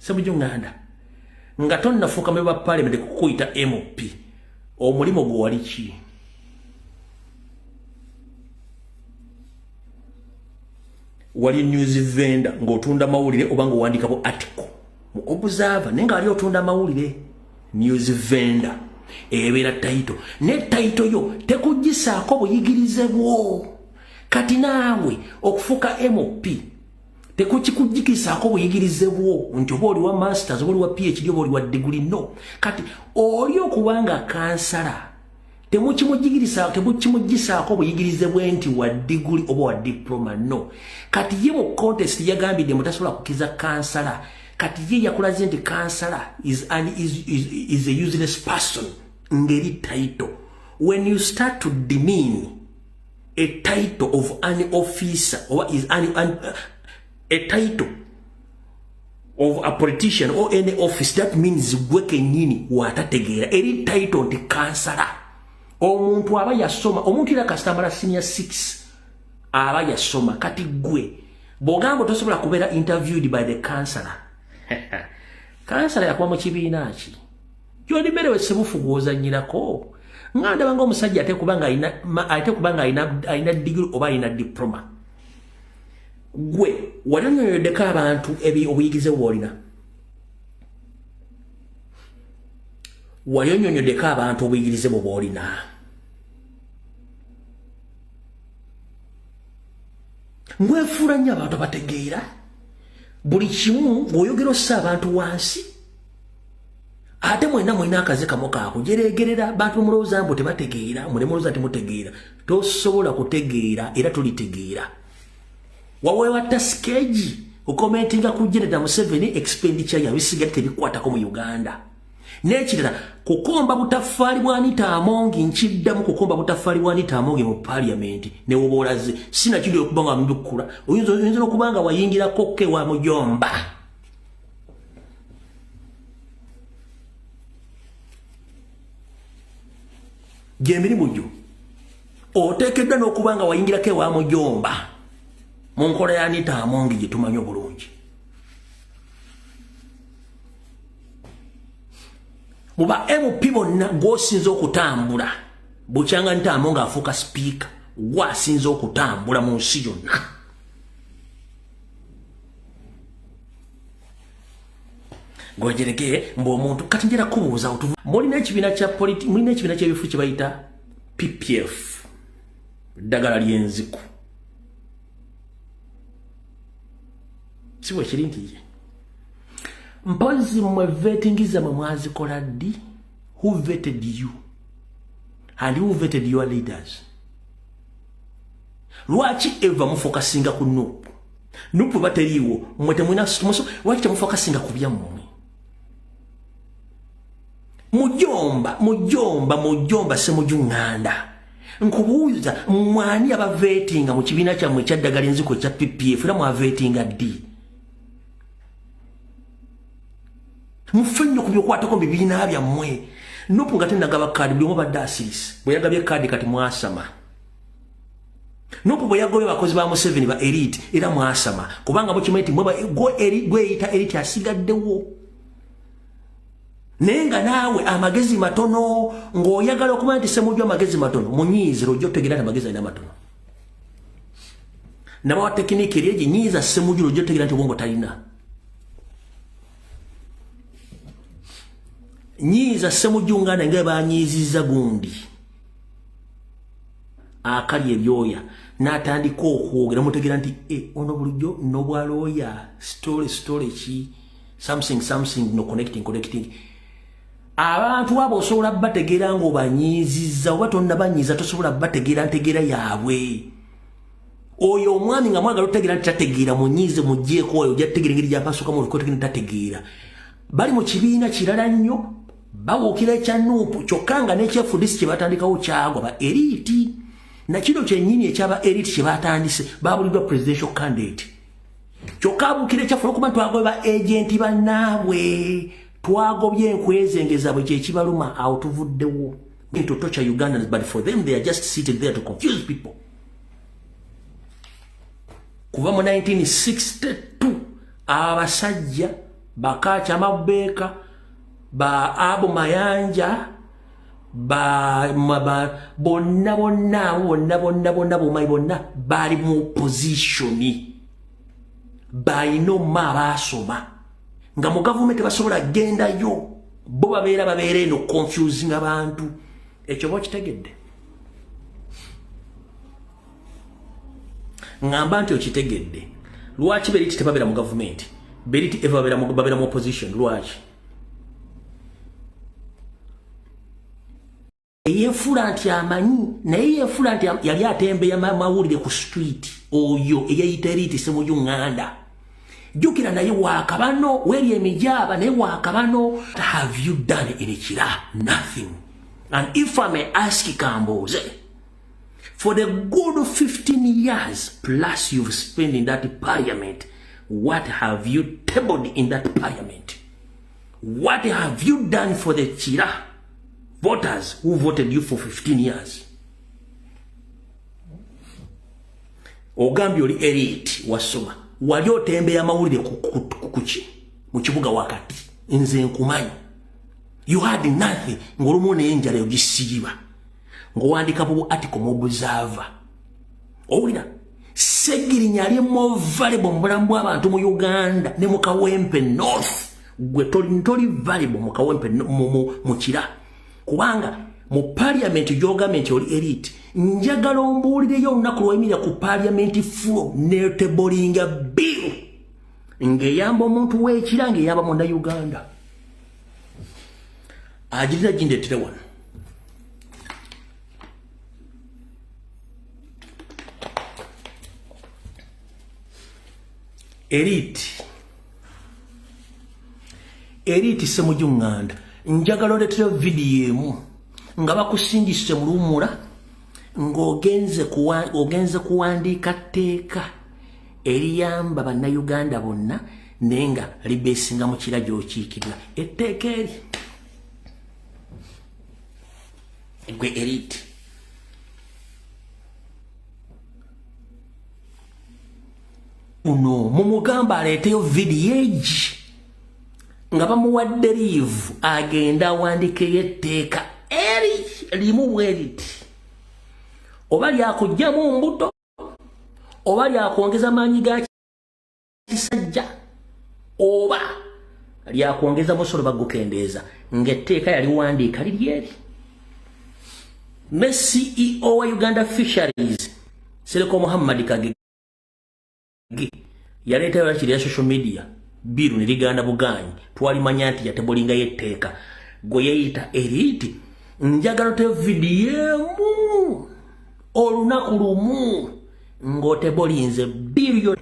Semujunganda nga tonnafuuka member of parliament kukuyita MOP omulimo gwe wali ki? Wali news vendor ng'otunda mawulire oba ng'owandiikako article mu Observer naye nga wali otunda mawulire news vendor ebeera title ne title yo tekugisaako buyigirize bwo kati naawe okufuuka MOP tekukikujikisaako buyigirize bwo nti oba oli wa masters oba oli wa PhD oba oli wa degree no kati oli okubanga kansala temukimugisaako buyigirize bwe nti wa degree oba wa diploma no kati ye mu contest yagambidde mutasobola kukiza kansala kati ye yakulaze nti kansala is a useless person ngeri title. When you start to demean a title of an officer or is a title of a politician or any office, that means gweke nyini watategeera eri title nti kansala. Omuntu aba yasoma omuntu ira kasitambala senior 6 aba yasoma kati gwe bogambo tosobola kubeera interviewed by the counselor. Counselor yakuba mu kibiina ki yodi bere wesebufugoza nyirako nganda banga omusajja ate kubanga ayina degree oba ayina diploma. Gwe walanyonyodeka abantu obuyigirize bwolina walionyonyodeka abantu obuyigirize bwolina ngwefuula nnyo abantu bategeera buli kimu ng'oyogera ossa abantu wansi ate mwena akaze kamu kaako gyereegerera abantu mulowooza mbu tebategeera mulemolooza temutegeera tosobola kutegeera era tulitegeera waweewa tasikeegi okomentinga ku General Museveni expenditure yabisigadde tebikwatako mu Uganda. N'ekirala kukomba butafaali bwa Anita Amongi nkiddamu kukomba butafaali bwa Anita Amongi mu parliament ne wobolaze sina kiri okubanga mbikula oyinza okubanga wayingira kokke wa mujomba gemirimu gyo oteekeddwa n'okubanga wayingira ke wa mujomba mu nkola ya Anita Amongi gye tumanyi obulungi. Muba MP bonna gwosinza okutambula bukyanga Anita Amongi afuuka speaker gwasinza okutambula mu nsi yonna. Ngojereke mbo omuntu kati njera kubuuza mulina ekibiina kya mulina ekibiina ky'ebifu kye bayita PPF ddagala ly'enziku siwe kiri nti mpozi mwe vettingiza mwe mwazikola ddi? Who vetted you and who vetted your leaders? Lwaki eva mufokasinga ku nupu bateriiwo mwe temwina lwaki temufokasinga ku byammwe? Mujomba semujunganda nkubuuza mwani abavetinga mu kibiina kyammwe ekyaddagala enziko ekya PPF era mwavetinga ddi? Mufenyo kubyokwatako mu bibiina byammwe nupu nga tenagaba kaadi buli omu badde asirise bwe yagabye kaadi kati mwasama. Nupu bwe yagobye bakozi ba Museveni ba elite era mwasama kubanga mukimanyi nti gweyita elite asigaddewo. Naye nga naawe amagezi matono ng'oyagala okumanya nti semujju amagezi matono munyiizira ojja otegeera nti amagezi alina matono. Nabawa tekiniki eri egi nyiiza semujju ojja otegeera nti obwongo talina. Nyiiza semujju nganda nga banyiizizza gundi akali ebyoya n'atandika okwogera mutegeera nti ono bulijjo nobwalooya story ki something no connecting. Abantu abo osobola bategeera ng'obanyiizizza oba tonna banyiiza tosobola bategeera ntegeera yaabwe. Oyo omwami nga mwagala otegeera nti tategeera munyiize mugjeeko oyo ojja tutegeera engeri gy'apasukamu olikotegeera nti tategeera. Bali mu kibiina kirala nnyo bawookera ekya nuupu kyokka nga n'ekyefudisi kye batandikawo kyagwa ba elite na kino kyennyini ekyaba elite kye batandise babuliddwa presidential candidate kyokka abuukira ekyafuna okuba twagobye ba agenti bannaabwe twagobye enkwezengeza bwe kyekibaluma awo tuvuddewo to torture Ugandans but for them they are just seated there to confuse people. Kuva mu 1962 abasajja Bakacha Mabeka, ba Abu Mayanja, ba bonna bali mu positioni. Ba ino mabasoma. Nga mu government basobola genda yo. Bo babeera no confusing abantu. Ekyo bokitegedde. Ngamba nti okitegedde. Lwaki Beriti tebabeera mu government? Beriti eva babeera mu opposition. Lwaki? Eyefula nti amanyi naye yefula nti yali atembeya mawulire ku street oyo eyayita Eriti Ssemujju jukira naye wakabano weri emijaba naye wakabano. What have you done in Kira? Nothing. And if I may ask Kamboze, for the good 15 years plus you've spent in that parliament, what have you tabled in that parliament? What have you done for the Kira voters who voted you for 15 years? Ogambi oli Eriti wasoma. Wali otembeya mawulire kukuki mu kibuga wakati nze nkumanyi. You had nothing. Ngolumu n'enjala ogisiiba. Ng'owandika bu article mu Observer. Owulira Segirinya ali mo valuable mu bulamu bw'abantu mu Uganda ne mu Kawempe North. Gwe toli valuable mu Kawempe mu Kira. Kubanga mu parliament y'ogamente oli Eriti njagala ombuulireyo olunaku lw'oyimirira ku parliament floor neetebolinga bill ng'eyamba omuntu w'Ekira ng'eyamba Munnayuganda. Ajirira gindeetere wano. Eriti Ssemujju njagala oletere video emu nga bakusingise mu Luwummula ng'ogenze kuwandiika tteeka eriyamba Bannayuganda bonna naye nga libeesinga mu Kira gy'okiikirira. Etteeka eri gwe Eriti uno mumugamba aleeteyo video egi nga bamuwadde leave agenda awandikeyo etteeka eri limu bweriti oba lyakugyamu mbuto oba lyakwongeza maanyi ga kisajja oba lyakwongeza musolo bagukendeeza ng'etteeka yaliwandiika liri eri. Ne CEO wa Uganda Fisheries Sereko Muhammad Kagege yaleetayo lakiri ya social media biru niriganda buganyi twalimanya nti yatebolinga yetteeka gwe yeyita Eriti njagala te video olunaku lumu ng'otebolinze biru